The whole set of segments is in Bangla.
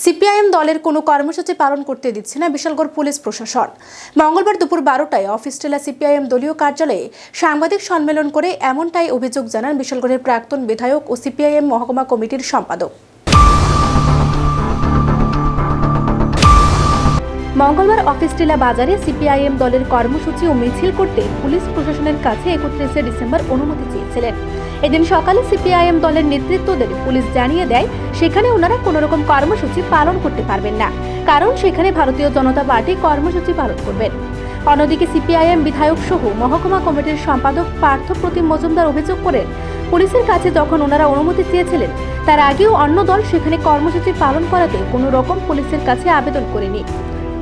সিপিআইএম দলের কোনো কর্মসূচি পালন করতে দিচ্ছে না বিশালগড় পুলিশ প্রশাসন। মঙ্গলবার দুপুর 12টায় অফিস টেলা সিপিআইএম দলীয় কার্যালয়ে সাংবাদিক সম্মেলন করে এমনটাই অভিযোগ জানান বিশালগড়ের প্রাক্তন বিধায়ক ও সিপিআইএম মহকুমা কমিটির সম্পাদক। মঙ্গলবার অফিস টেলা বাজারে সিপিআইএম দলের কর্মসূচি ও মিছিল করতে পুলিশ প্রশাসনের কাছে 31 ডিসেম্বর অনুমতি চেয়েছিলেন। এদিন সকালে সিপিআইএম দলের নেতৃত্বদের পুলিশ জানিয়ে দেয় সেখানে ওনারা কোনো রকম কর্মসূচি পালন করতে পারবেন না, কারণ সেখানে ভারতীয় জনতা পার্টি কর্মসূচি পালন করবেন। অন্যদিকে সিপিআইএম বিধায়ক সহ মহকুমা কমিটির সম্পাদক পার্থপ্রতিম মজুমদার অভিযোগ করেন, পুলিশের কাছে যখন ওনারা অনুমতি চেয়েছিলেন তার আগেও অন্য দল সেখানে কর্মসূচি পালন করাতে কোনো রকম পুলিশের কাছে আবেদন করেনি।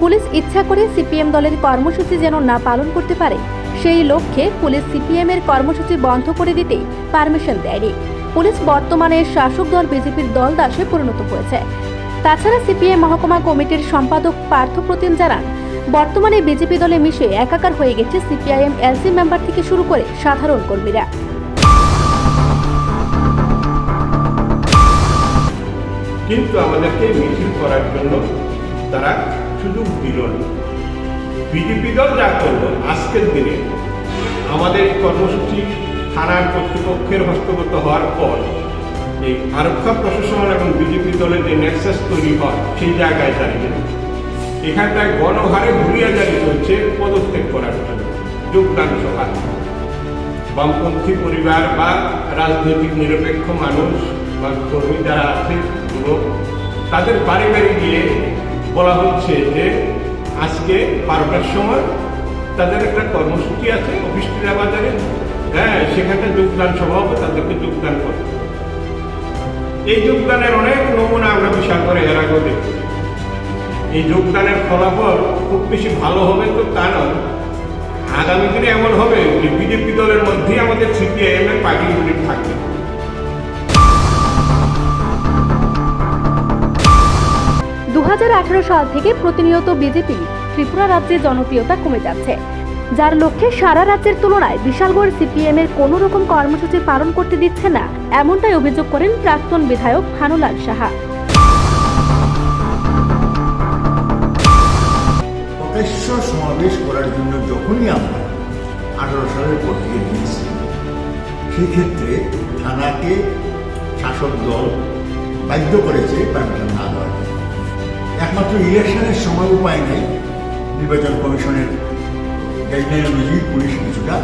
পুলিশ ইচ্ছা করে সিপিএম দলের কর্মসূচি যেন না পালন করতে পারে সেই লক্ষ্যে পুলিশ সিপিএম এর কর্মসূচি বন্ধ করে দিতে পারমিশন দেয়নি। পুলিশ বর্তমানে শাসক দল বিজেপির দল দাসে পরিণত হয়েছে। তাছাড়া সিপিএম মহকুমা কমিটির সম্পাদক পার্থপ্রতিম জানান, বর্তমানে বিজেপি দলে মিশে একাকার হয়ে গেছে সিপিআইএম এলসি মেম্বার থেকে শুরু করে সাধারণ কর্মীরা। কিন্তু আমাদেরকে মিছিল করার জন্য তারা সুযোগ দিল না। বিজেপি দল যা করল আজকের দিনে আমাদের কর্মসূচি থানার কর্তৃপক্ষের হস্তগত হওয়ার পর এই আরক্ষা প্রশাসন এবং বিজেপি দলের যে নেক্সাস তৈরি হয় সেই জায়গায় দাঁড়িয়ে এখানটায় গণহারে হুলিয়াজারি চলছে পদত্যাগ করার জন্য যোগদান সভা। বামপন্থী পরিবার বা রাজনৈতিক নিরপেক্ষ মানুষ বা কর্মী যারা আছে যুবক তাদের বাড়ি বাড়ি গিয়ে বলা হচ্ছে যে আজকে 12টার সময় তাদের একটা কর্মসূচি আছে অফিস টেলা বাজারে, সেখানে যোগদান সভা হবে, তাদেরকে যোগদান করতে। এই যোগদানের অনেক নমুনা আমরা বিশাল করে এর আগেও দেখি। এই যোগদানের ফলাফল খুব বেশি ভালো হবে তো তা নয়, আগামী দিনে এমন হবে যে বিজেপি দলের মধ্যেই আমাদের সিপিআইএম এর পার্টি ইউনিট থাকবে। 2018 সাল থেকে প্রতিনিয়ত বিজেপি ত্রিপুরা রাজ্যে জনপ্রিয়তা কমে যাচ্ছে, যার লক্ষ্যে সারা রাজ্যের তুলনায় বিশালগড় সিপিএম এর কোনো রকম কর্মসূচি পালন করতে দিচ্ছে না, এমনটাই অভিযোগ করেন প্রাক্তন বিধায়ক ভানুলাল সাহা। প্রকাশ্য সমাবেশ করার জন্য যখনই আমরা 18 সালের পর থেকে দিয়েছি, সেক্ষেত্রে থানাকে শাসক দল বাধ্য করেছে পারমিশন না দেওয়ার। একমাত্র ইলেকশনের সময় উপায় নেই, নির্বাচন কমিশনের গাইডলাইন অনুযায়ী পুলিশ কিছুটা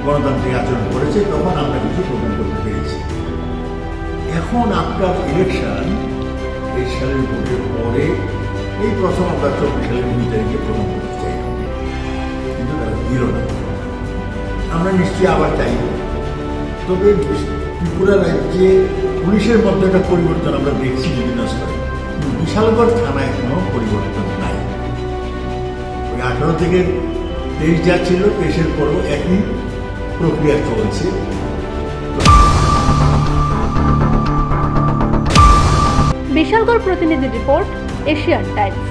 গণতান্ত্রিক আচরণ করেছে, তখন আমরা কিছু প্রদান করতে পেরেছি। এখন আপনার ইলেকশন 23 সালের ভোটের পরে এই প্রথম আমরা 24 সালের 2 তারিখে প্রদান করতে চাই, কিন্তু তারা দিল না। আমরা নিশ্চয়ই আবার চাই, তবে ত্রিপুরা রাজ্যে পুলিশের মধ্যে একটা পরিবর্তন আমরা দেখছি বিভিন্ন স্তরে। বিশালগড় থানায় কোনো পরিবর্তন নাই। ওই 18 থেকে 23 যা ছিল 23-এর পরও একই প্রক্রিয়া চলছে। বিশালগড় প্রতিনিধি রিপোর্ট, এশিয়ান টাইমস।